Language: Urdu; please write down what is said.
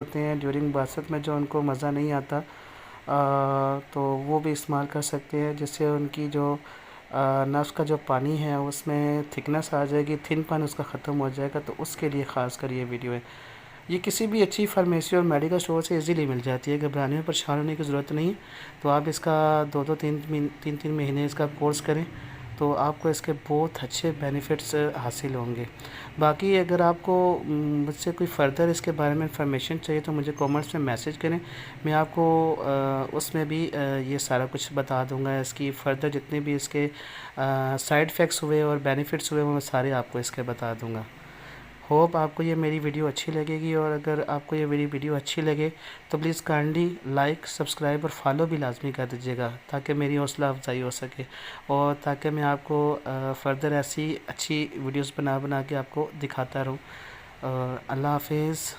ہوتے ہیں ڈیورنگ باسط میں جو ان کو مزہ نہیں آتا تو وہ بھی استعمال کر سکتے ہیں، جس سے ان کی جو نفس کا جو پانی ہے اس میں تھکنس آ جائے گی، تھن پن اس کا ختم ہو جائے گا، تو اس کے لیے خاص کر یہ ویڈیو ہے۔ یہ کسی بھی اچھی فارمیسی اور میڈیکل اسٹور سے ایزیلی مل جاتی ہے، گھبرانے میں پریشان ہونے کی ضرورت نہیں، تو آپ اس کا دو تین مہینے اس کا کورس کریں تو آپ کو اس کے بہت اچھے بینیفٹس حاصل ہوں گے۔ باقی اگر آپ کو مجھ سے کوئی فردر اس کے بارے میں انفارمیشن چاہیے تو مجھے کامنٹس میں میسج کریں، میں آپ کو اس میں بھی یہ سارا کچھ بتا دوں گا، اس کی فردر جتنے بھی اس کے سائیڈ افیکٹس ہوئے اور بینیفٹس ہوئے وہ میں سارے آپ کو اس کے بتا دوں گا۔ ہوپ آپ کو یہ میری ویڈیو اچھی لگے گی، اور اگر آپ کو یہ میری ویڈیو اچھی لگے تو پلیز کائنڈلی لائک، سبسکرائب اور فالو بھی لازمی کر دیجیے گا، تاکہ میری حوصلہ افزائی ہو سکے، اور تاکہ میں آپ کو فردر ایسی اچھی ویڈیوز بنا کے آپ کو دکھاتا رہوں۔ اللہ حافظ۔